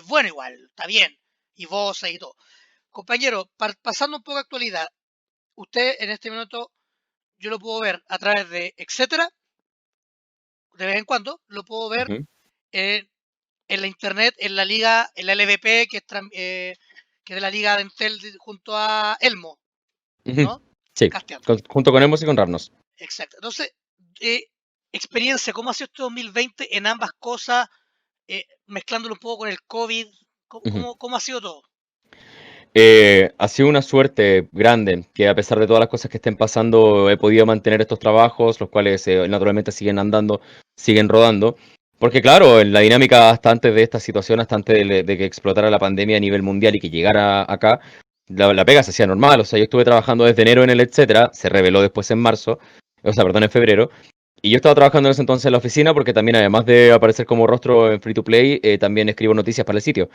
bueno igual, está bien, y voces y todo. Compañero, pasando un poco a actualidad, usted en este minuto yo lo puedo ver a través de etcétera, de vez en cuando, lo puedo ver Ujú, en la internet, en la liga, en la LVP, que es de la liga de Entel junto a Elmo, ujú. ¿no? Sí, Casteando. junto con Emos y con Ravnos. Exacto. Entonces, experiencia, ¿cómo ha sido este 2020 en ambas cosas? Mezclándolo un poco con el COVID, ¿cómo, Ujú. cómo ha sido todo? Ha sido una suerte grande que a pesar de todas las cosas que estén pasando he podido mantener estos trabajos, los cuales naturalmente siguen andando, siguen rodando. Porque claro, en la dinámica hasta antes de esta situación, hasta antes de que explotara la pandemia a nivel mundial y que llegara acá, la pega se hacía normal. O sea, yo estuve trabajando desde enero en el etcétera, se reveló después en marzo, o sea, perdón, en febrero. Y yo estaba trabajando en ese entonces en la oficina porque también además de aparecer como rostro en Free to Play, también escribo noticias para el sitio.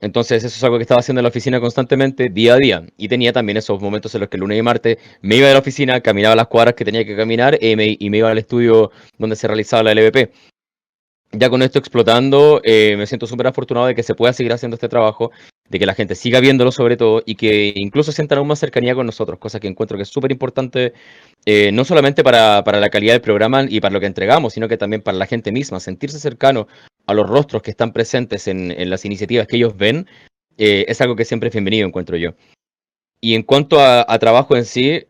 Entonces eso es algo que estaba haciendo en la oficina constantemente, día a día. Y tenía también esos momentos en los que el lunes y martes me iba de la oficina, caminaba las cuadras que tenía que caminar y me iba al estudio donde se realizaba la LVP. Ya con esto explotando, me siento súper afortunado de que se pueda seguir haciendo este trabajo, de que la gente siga viéndolo sobre todo y que incluso sientan aún más cercanía con nosotros, cosa que encuentro que es súper importante, no solamente para la calidad del programa y para lo que entregamos, sino que también para la gente misma, sentirse cercano a los rostros que están presentes en las iniciativas que ellos ven, es algo que siempre es bienvenido, encuentro yo. Y en cuanto a trabajo en sí,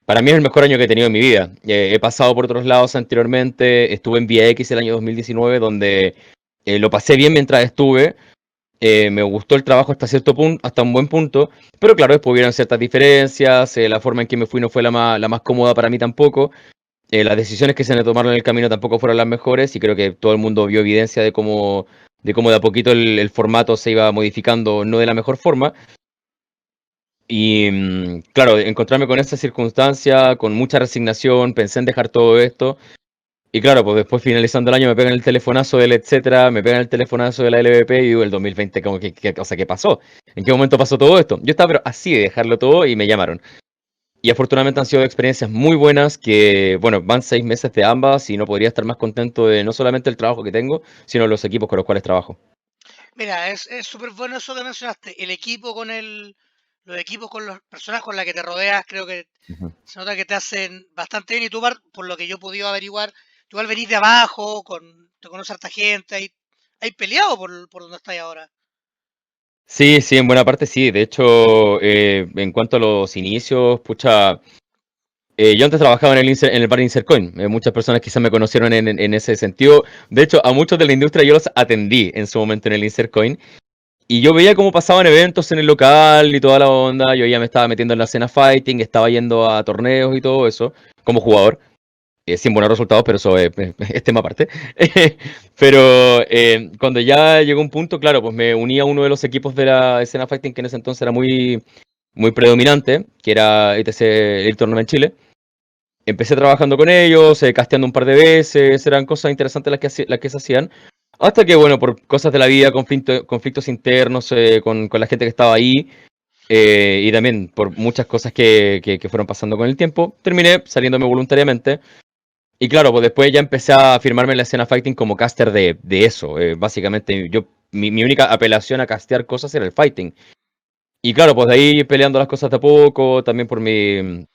para mí es el mejor año que he tenido en mi vida. He pasado por otros lados anteriormente, estuve en Vía X el año 2019, donde lo pasé bien mientras estuve. Me gustó el trabajo hasta cierto punto, hasta un buen punto, pero claro, después hubieron ciertas diferencias, la forma en que me fui no fue la más cómoda para mí tampoco, las decisiones que se me tomaron en el camino tampoco fueron las mejores y creo que todo el mundo vio evidencia de cómo de a poquito el formato se iba modificando no de la mejor forma. Y claro, encontrarme con esa circunstancia, con mucha resignación, pensé en dejar todo esto. Y claro, pues después finalizando el año me pegan el telefonazo del etcétera, me pegan el telefonazo de la LVP y digo, el 2020, como que, o sea, ¿qué pasó? ¿En qué momento pasó todo esto? Yo estaba pero así de dejarlo todo y me llamaron. Y afortunadamente han sido experiencias muy buenas que, bueno, van 6 meses de ambas y no podría estar más contento de no solamente el trabajo que tengo, sino los equipos con los cuales trabajo. Mira, es súper bueno eso que mencionaste. El equipo los equipos con las personas con las que te rodeas, creo que Ujú. se nota que te hacen bastante bien. Y tú, por lo que yo he podido averiguar, tú igual venís de abajo, te conoce harta gente, hay peleado por donde estás ahora. Sí, sí, en buena parte sí. De hecho, en cuanto a los inicios, pucha, yo antes trabajaba en el bar Insercoin. Muchas personas quizás me conocieron en ese sentido. De hecho, a muchos de la industria yo los atendí en su momento en el Insercoin. Y yo veía cómo pasaban eventos en el local y toda la onda. Yo ya me estaba metiendo en la escena fighting, estaba yendo a torneos y todo eso como jugador. Sin buenos resultados, pero eso es tema aparte. Pero cuando ya llegó un punto, claro, pues me uní a uno de los equipos de la escena fighting que en ese entonces era muy, muy predominante, que era ETC Elite Tournament Chile. Empecé trabajando con ellos, casteando un par de veces, eran cosas interesantes las que se hacían. Hasta que, bueno, por cosas de la vida, conflictos internos con la gente que estaba ahí, y también por muchas cosas que fueron pasando con el tiempo, terminé saliéndome voluntariamente. Y claro, pues después ya empecé a firmarme en la escena fighting como caster de eso. Básicamente, mi única apelación a castear cosas era el fighting. Y claro, pues de ahí peleando las cosas de a poco, también por mi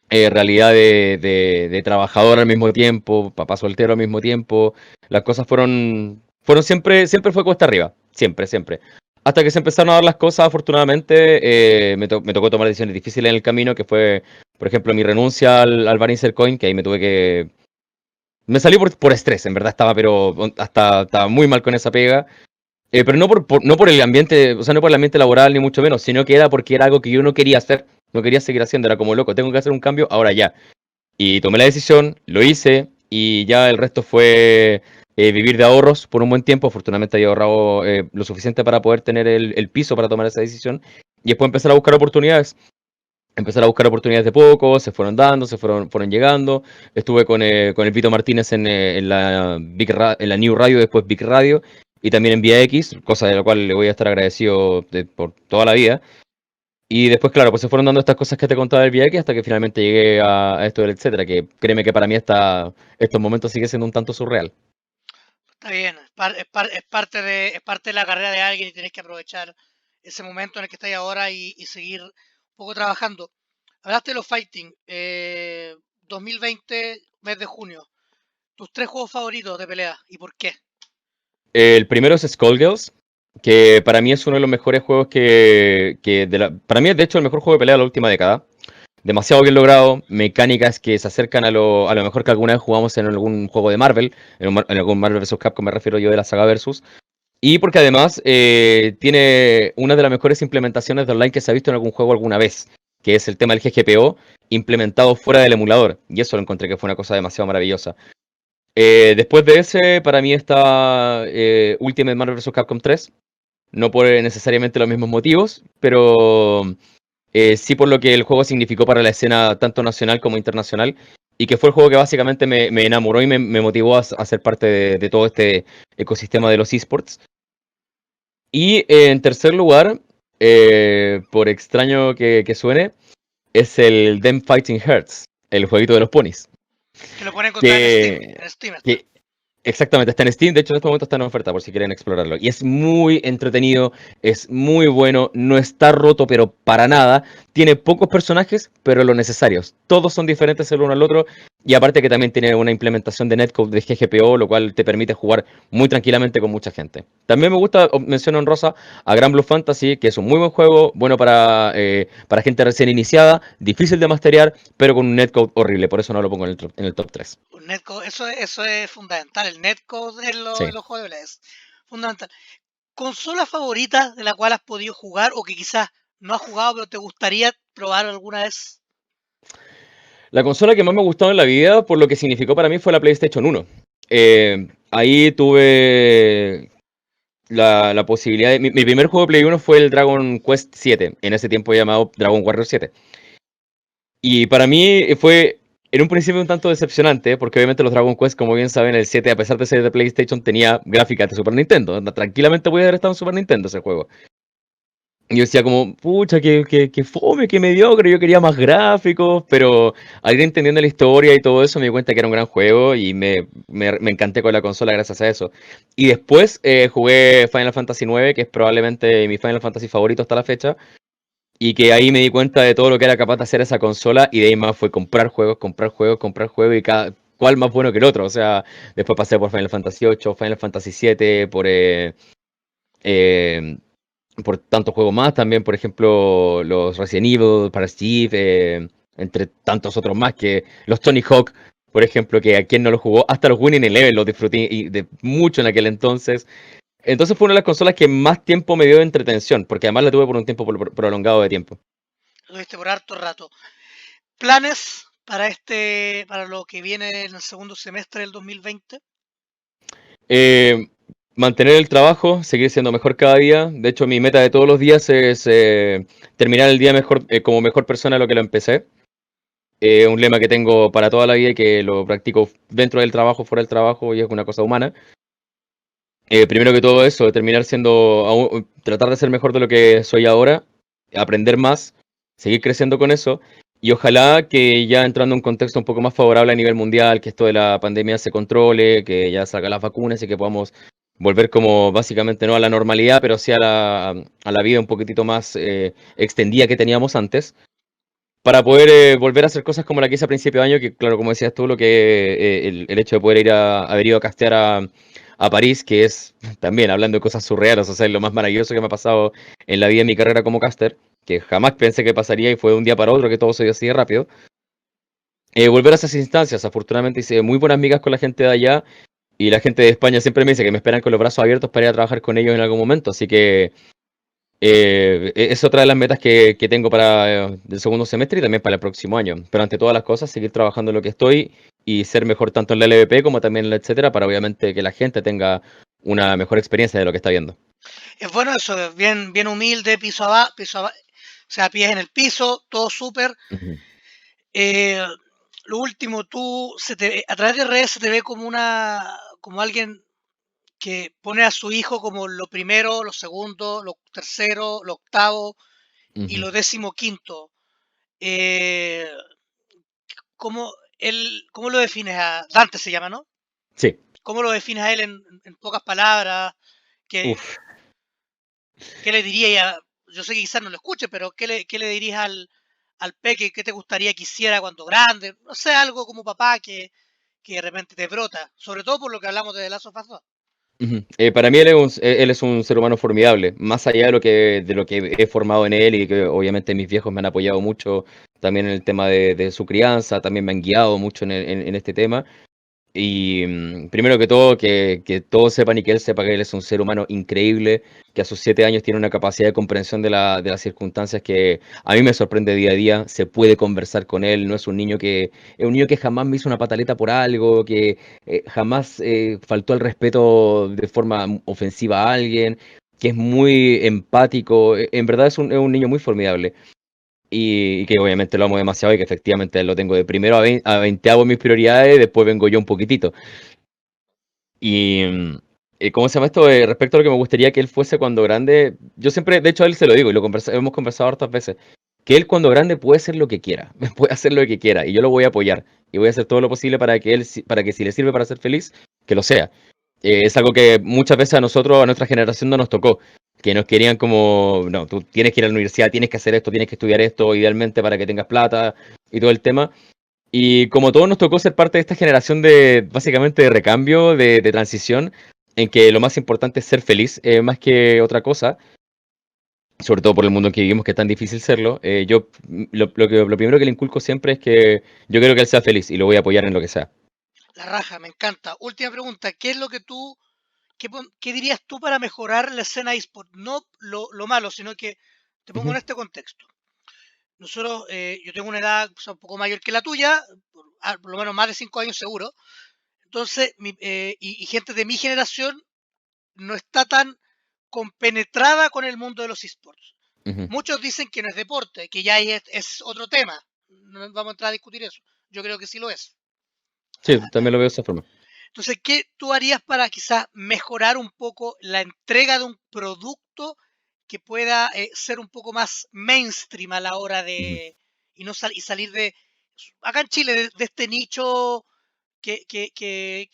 realidad de trabajador al mismo tiempo, papá soltero al mismo tiempo. Las cosas fueron siempre fue cuesta arriba, siempre, siempre. Hasta que se empezaron a dar las cosas, afortunadamente, me tocó tomar decisiones difíciles en el camino, que fue, por ejemplo, mi renuncia al Bar Coin, que ahí me tuve que... Me salió por estrés, en verdad pero hasta estaba muy mal con esa pega. Pero no por el ambiente, o sea, no por el ambiente laboral ni mucho menos, sino que era porque era algo que yo no quería hacer, no quería seguir haciendo, era como loco, tengo que hacer un cambio ahora ya. Y tomé la decisión, lo hice y ya el resto fue vivir de ahorros por un buen tiempo. Afortunadamente había ahorrado lo suficiente para poder tener el piso para tomar esa decisión y después empezar a buscar oportunidades. Empezar a buscar oportunidades de poco, se fueron dando, fueron llegando. Estuve con el Vito Martínez en la en la New Radio, después Big Radio, y también en Vía X, cosa de la cual le voy a estar agradecido por toda la vida. Y después, claro, pues se fueron dando estas cosas que te contaba del Vía X hasta que finalmente llegué a esto del etcétera, que créeme que para mí estos momentos sigue siendo un tanto surreal. Está bien, es parte de la carrera de alguien y tienes que aprovechar ese momento en el que estáis ahora y seguir un poco trabajando. Hablaste de los fighting, 2020, mes de junio. Tus 3 juegos favoritos de pelea y por qué. El primero es Skullgirls, que para mí es uno de los mejores juegos para mí es de hecho el mejor juego de pelea de la última década. Demasiado bien logrado, mecánicas que se acercan a lo mejor que alguna vez jugamos en algún juego de Marvel, en algún Marvel vs. Capcom me refiero yo de la saga Versus. Y porque además tiene una de las mejores implementaciones de online que se ha visto en algún juego alguna vez, que es el tema del GGPO implementado fuera del emulador. Y eso lo encontré que fue una cosa demasiado maravillosa. Después de ese, para mí está Ultimate Marvel vs. Capcom 3. No por necesariamente los mismos motivos, pero sí por lo que el juego significó para la escena tanto nacional como internacional. Y que fue el juego que básicamente me enamoró y me motivó a ser parte de todo este ecosistema de los esports. Y en tercer lugar, por extraño que suene, es el Them Fighting Hearts, el jueguito de los ponis. Que lo pueden encontrar Que, en Steam está. que exactamente, está en Steam, de hecho en este momento está en oferta por si quieren explorarlo. Y es muy entretenido, es muy bueno, no está roto pero para nada. Tiene pocos personajes, pero los necesarios. Todos son diferentes el uno al otro. Y aparte que también tiene una implementación de netcode de GGPO, lo cual te permite jugar muy tranquilamente con mucha gente. También me gusta, menciono en rosa, a Gran Blue Fantasy, que es un muy buen juego, bueno para gente recién iniciada, difícil de masterear, pero con un netcode horrible. Por eso no lo pongo en el top 3. Un netcode, eso es fundamental. El netcode en Sí. los juegos de pelea es fundamental. ¿Consola favorita de la cual has podido jugar o que quizás no has jugado pero te gustaría probar alguna vez? La consola que más me ha gustado en la vida, por lo que significó para mí, fue la PlayStation 1. Ahí tuve la posibilidad de... Mi primer juego de Play 1 fue el Dragon Quest 7, en ese tiempo llamado Dragon Warrior 7. Y para mí fue en un principio un tanto decepcionante, porque obviamente los Dragon Quest, como bien saben, el 7, a pesar de ser de PlayStation, tenía gráficas de Super Nintendo. Tranquilamente podía haber estado en Super Nintendo ese juego. Y yo decía como, pucha, que fome, que mediocre, yo quería más gráficos, pero al ir entendiendo la historia y todo eso me di cuenta que era un gran juego y me encanté con la consola gracias a eso. Y después jugué Final Fantasy IX, que es probablemente mi Final Fantasy favorito hasta la fecha, y que ahí me di cuenta de todo lo que era capaz de hacer esa consola y de ahí más fue comprar juegos, comprar juegos, comprar juegos y cada cual más bueno que el otro. O sea, después pasé por Final Fantasy VIII, Final Fantasy VII, eh, por tantos juegos más, también por ejemplo los Resident Evil, Parasitive, entre tantos otros más que los Tony Hawk, por ejemplo, que a quien no lo jugó, hasta los Winning Eleven los disfruté mucho en aquel entonces. Entonces fue una de las consolas que más tiempo me dio de entretención, porque además la tuve por un tiempo prolongado de tiempo. Lo tuviste por harto rato. ¿Planes para lo que viene en el segundo semestre del 2020? Eh, Mantener el trabajo, seguir siendo mejor cada día. De hecho, mi meta de todos los días es terminar el día mejor, como mejor persona de lo que lo empecé. Un lema que tengo para toda la vida y que lo practico dentro del trabajo, fuera del trabajo y es una cosa humana. Primero que todo eso, terminar tratar de ser mejor de lo que soy ahora, aprender más, seguir creciendo con eso y ojalá que ya entrando en un contexto un poco más favorable a nivel mundial, que esto de la pandemia se controle, que ya salgan las vacunas y que podamos volver como básicamente no a la normalidad, pero sí a la vida un poquitito más extendida que teníamos antes para poder volver a hacer cosas como la que hice a principio de año, que claro, como decías tú, lo que el hecho de poder haber ido a castear a París, que es también hablando de cosas surreales, o sea, es lo más maravilloso que me ha pasado en la vida, en mi carrera como caster, que jamás pensé que pasaría y fue de un día para otro que todo se dio así de rápido. Volver a esas instancias, afortunadamente hice muy buenas amigas con la gente de allá y la gente de España siempre me dice que me esperan con los brazos abiertos para ir a trabajar con ellos en algún momento, así que es otra de las metas que tengo para el segundo semestre y también para el próximo año. Pero ante todas las cosas, seguir trabajando en lo que estoy y ser mejor tanto en la LVP como también en la etcétera, para obviamente que la gente tenga una mejor experiencia de lo que está viendo. Es bueno eso, es bien, bien humilde, piso abajo, o sea, pies en el piso, todo súper. Ujú. Eh, lo último, a través de redes se te ve como alguien que pone a su hijo como lo primero, lo segundo, lo tercero, lo octavo y Ujú. lo 15º. Eh, ¿cómo lo defines a Dante se llama, ¿no? Sí. ¿Cómo lo defines a él en pocas palabras? ¿Qué, Uf. qué le diría? yo sé que quizás no lo escuche, pero ¿qué le dirías al peque? ¿Qué te gustaría que hiciera cuando grande? No sé, algo como papá que de repente te brota, sobre todo por lo que hablamos de The Last of Us 2. Ujú. Para mí él es un ser humano formidable, más allá de lo que he formado en él y que obviamente mis viejos me han apoyado mucho también en el tema de su crianza, también me han guiado mucho en este tema. Y primero que todo, que todos sepan y que él sepa que él es un ser humano increíble, que a sus 7 años tiene una capacidad de comprensión de las circunstancias que a mí me sorprende día a día. Se puede conversar con él, no es un niño es un niño que jamás me hizo una pataleta por algo, que jamás faltó al respeto de forma ofensiva a alguien, que es muy empático. En verdad es un niño muy formidable. Y que obviamente lo amo demasiado y que efectivamente lo tengo de primero a 20 mis prioridades, después vengo yo un poquitito. Y ¿cómo se llama esto? Respecto a lo que me gustaría que él fuese cuando grande, yo siempre, de hecho a él se lo digo y hemos conversado hartas veces, que él cuando grande puede ser lo que quiera, puede hacer lo que quiera y yo lo voy a apoyar y voy a hacer todo lo posible para que para que si le sirve para ser feliz, que lo sea. Es algo que muchas veces a nosotros, a nuestra generación no nos tocó, que nos querían como, no, tú tienes que ir a la universidad, tienes que hacer esto, tienes que estudiar esto, idealmente para que tengas plata y todo el tema. Y como todos nos tocó ser parte de esta generación de, básicamente, de recambio, de transición, en que lo más importante es ser feliz, más que otra cosa, sobre todo por el mundo en que vivimos, que es tan difícil serlo, lo primero que le inculco siempre es que yo quiero que él sea feliz y lo voy a apoyar en lo que sea. La raja, me encanta. Última pregunta, ¿qué es lo que qué dirías tú para mejorar la escena eSport? No lo malo, sino que te pongo en Ujú, este contexto. Nosotros, yo tengo una edad, o sea, un poco mayor que la tuya, por lo menos más de 5 años seguro. Entonces, y gente de mi generación no está tan compenetrada con el mundo de los esports. ujú. Muchos dicen que no es deporte, que ya es otro tema. No vamos a entrar a discutir eso. Yo creo que sí lo es. Sí, también lo veo de esa forma. Entonces, ¿qué tú harías para quizás mejorar un poco la entrega de un producto que pueda ser un poco más mainstream a la hora Ujú. de y salir de acá en Chile de este nicho que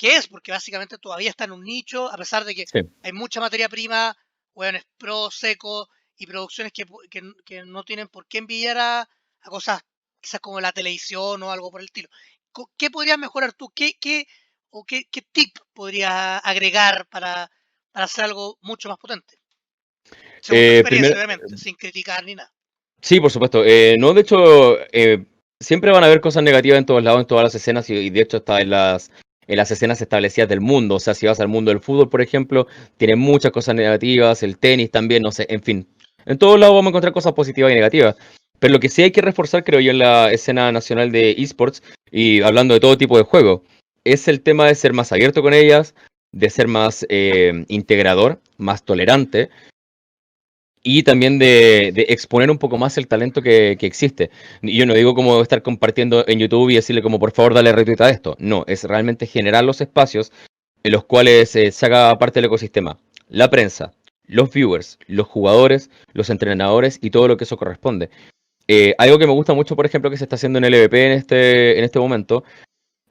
es, porque básicamente todavía está en un nicho, a pesar de que Sí. hay mucha materia prima, hueones pro, seco y producciones que no tienen por qué envidiar a cosas quizás como la televisión o algo por el estilo. ¿Qué podrías mejorar tú? ¿Qué tip podrías agregar para hacer algo mucho más potente? Según tu experiencia, Primero, obviamente, sin criticar ni nada. sí, por supuesto. No, de hecho, siempre van a haber cosas negativas en todos lados, en todas las escenas, y de hecho está en las escenas establecidas del mundo. O sea, si vas al mundo del fútbol, por ejemplo, tiene muchas cosas negativas, el tenis también, no sé, en fin. En todos lados vamos a encontrar cosas positivas y negativas. Pero lo que sí hay que reforzar, creo yo, en la escena nacional de esports, y hablando de todo tipo de juegos, es el tema de ser más abierto con ellas, de ser más integrador, más tolerante y también de exponer un poco más el talento que existe. Y yo no digo como estar compartiendo en YouTube y decirle como por favor dale retweet a esto. No, es realmente generar los espacios en los cuales se haga parte del ecosistema. La prensa, los viewers, los jugadores, los entrenadores y todo lo que eso corresponde. Algo que me gusta mucho, por ejemplo, que se está haciendo en LVP en este momento,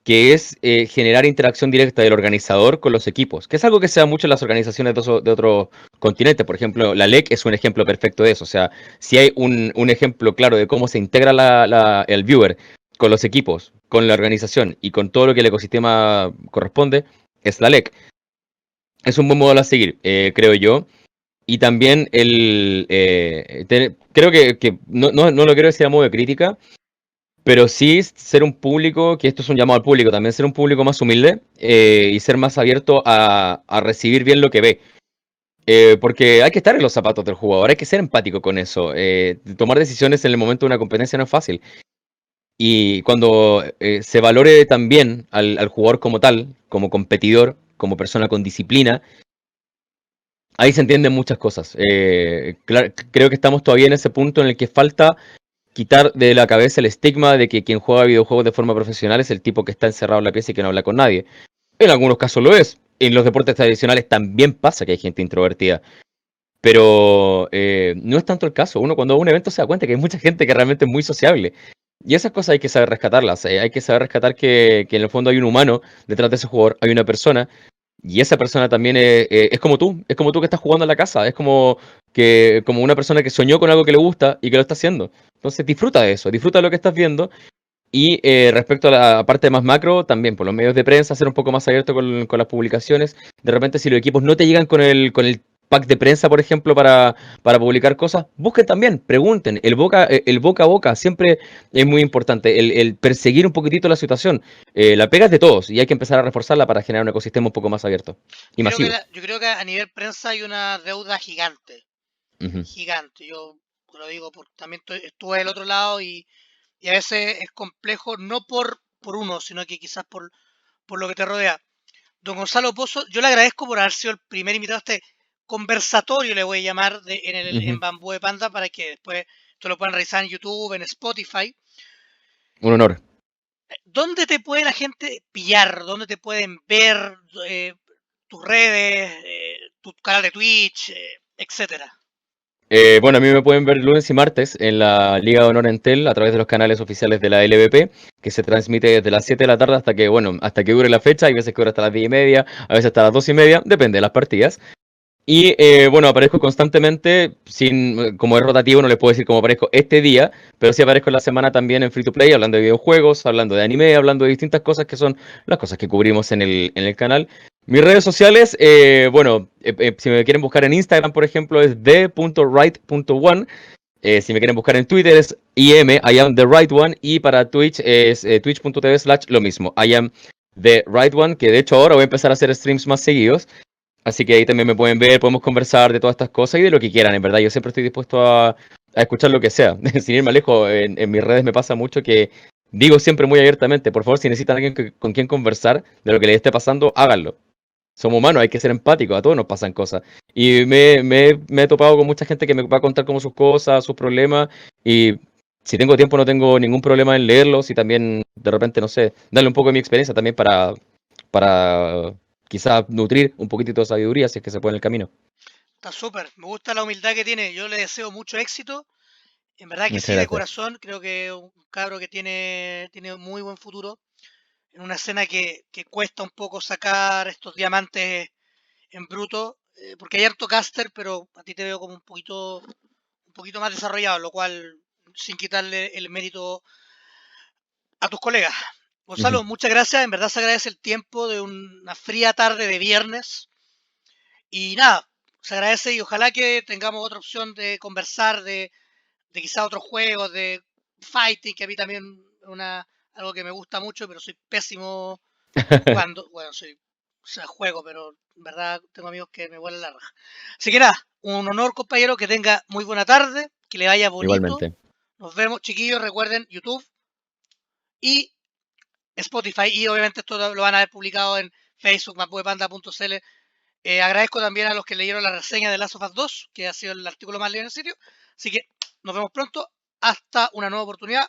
que es generar interacción directa del organizador con los equipos, que es algo que se da mucho en las organizaciones de otros continentes. Por ejemplo, la LEC es un ejemplo perfecto de eso. O sea, si hay un ejemplo claro de cómo se integra el viewer con los equipos, con la organización y con todo lo que el ecosistema corresponde, es la LEC. Es un buen modelo a seguir, creo yo. Y también creo que no lo quiero decir a modo de crítica, pero sí ser un público, que esto es un llamado al público, también ser un público más humilde y ser más abierto a recibir bien lo que ve. Porque hay que estar en los zapatos del jugador, hay que ser empático con eso. Tomar decisiones en el momento de una competencia no es fácil. Y cuando se valore también al jugador como tal, como competidor, como persona con disciplina, ahí se entienden muchas cosas. Creo que estamos todavía en ese punto en el que falta quitar de la cabeza el estigma de que quien juega videojuegos de forma profesional es el tipo que está encerrado en la pieza y que no habla con nadie. En algunos casos lo es. En los deportes tradicionales también pasa que hay gente introvertida. Pero no es tanto el caso. Uno cuando va a un evento se da cuenta que hay mucha gente que realmente es muy sociable. Y esas cosas hay que saber rescatarlas. Hay que saber rescatar que en el fondo hay un humano detrás de ese jugador, hay una persona Y esa persona también es como tú que estás jugando en la casa, es como una persona que soñó con algo que le gusta y que lo está haciendo. Entonces disfruta de eso, disfruta de lo que estás viendo. Y respecto a la parte más macro, también por los medios de prensa, ser un poco más abierto con las publicaciones. De repente, si los equipos no te llegan con el pack de prensa, por ejemplo, para publicar cosas, busquen también, pregunten. El boca a boca siempre es muy importante. El perseguir un poquitito la situación. La pega es de todos y hay que empezar a reforzarla para generar un ecosistema un poco más abierto y masivo. Yo creo que a nivel prensa hay una deuda gigante, Ujú. gigante. Yo lo digo porque también estuve del otro lado y a veces es complejo, no por uno, sino que quizás por lo que te rodea. Don Gonzalo Pozo, yo le agradezco por haber sido el primer invitado a este conversatorio, le voy a llamar, en Ujú. Bambú de Panda, para que después te lo puedan revisar en YouTube, en Spotify. Un honor. ¿Dónde te puede la gente pillar? ¿Dónde te pueden ver? Tus redes, tu canal de Twitch, etcétera. Bueno, a mí me pueden ver lunes y martes en la Liga de Honor Entel a través de los canales oficiales de la LVP, que se transmite desde las 7 de la tarde hasta que, bueno, hasta que dure la fecha. Hay veces que dura hasta las 10 y media, a veces hasta las 2 y media, depende de las partidas. Y bueno, aparezco constantemente, como es rotativo, no les puedo decir cómo aparezco este día, pero sí aparezco en la semana también en Free to Play, hablando de videojuegos, hablando de anime, hablando de distintas cosas que son las cosas que cubrimos en el canal. Mis redes sociales, bueno, si me quieren buscar en Instagram, por ejemplo, es the.right.one. Si me quieren buscar en Twitter es I am the right one. Y para Twitch es twitch.tv/ lo mismo, I am the right one, que de hecho ahora voy a empezar a hacer streams más seguidos. Así que ahí también me pueden ver, podemos conversar de todas estas cosas y de lo que quieran, en verdad. Yo siempre estoy dispuesto a escuchar lo que sea. Sin ir más lejos, en mis redes me pasa mucho que digo siempre muy abiertamente, por favor, si necesitan alguien con quien conversar de lo que les esté pasando, háganlo. Somos humanos, hay que ser empáticos, a todos nos pasan cosas. Y me he topado con mucha gente que me va a contar como sus cosas, sus problemas, y si tengo tiempo no tengo ningún problema en leerlos y también de repente, no sé, darle un poco de mi experiencia también para quizás nutrir un poquitito de sabiduría si es que se puede en el camino. Está súper, me gusta la humildad que tiene. Yo le deseo mucho éxito. En verdad que Muchas sí, de gracias. corazón. Creo que un cabro que tiene muy buen futuro. En una escena que cuesta un poco sacar estos diamantes en bruto. Porque hay harto caster, pero a ti te veo como un poquito más desarrollado, lo cual sin quitarle el mérito a tus colegas. Ujú. Gonzalo, muchas gracias. En verdad se agradece el tiempo de una fría tarde de viernes. Y nada, se agradece y ojalá que tengamos otra opción de conversar de quizá otros juegos, de fighting, que a mí también es algo que me gusta mucho, pero soy pésimo jugando. Bueno, o sea, juego, pero en verdad tengo amigos que me vuelan la raja. Así que nada, un honor, compañero, que tenga muy buena tarde, que le vaya bonito. Igualmente. Nos vemos, chiquillos. Recuerden YouTube y Spotify. Y obviamente esto lo van a ver publicado en Facebook, mapudepanda.cl. Agradezco también a los que leyeron la reseña de Last of Us 2, que ha sido el artículo más leído en el sitio. Así que nos vemos pronto. Hasta una nueva oportunidad.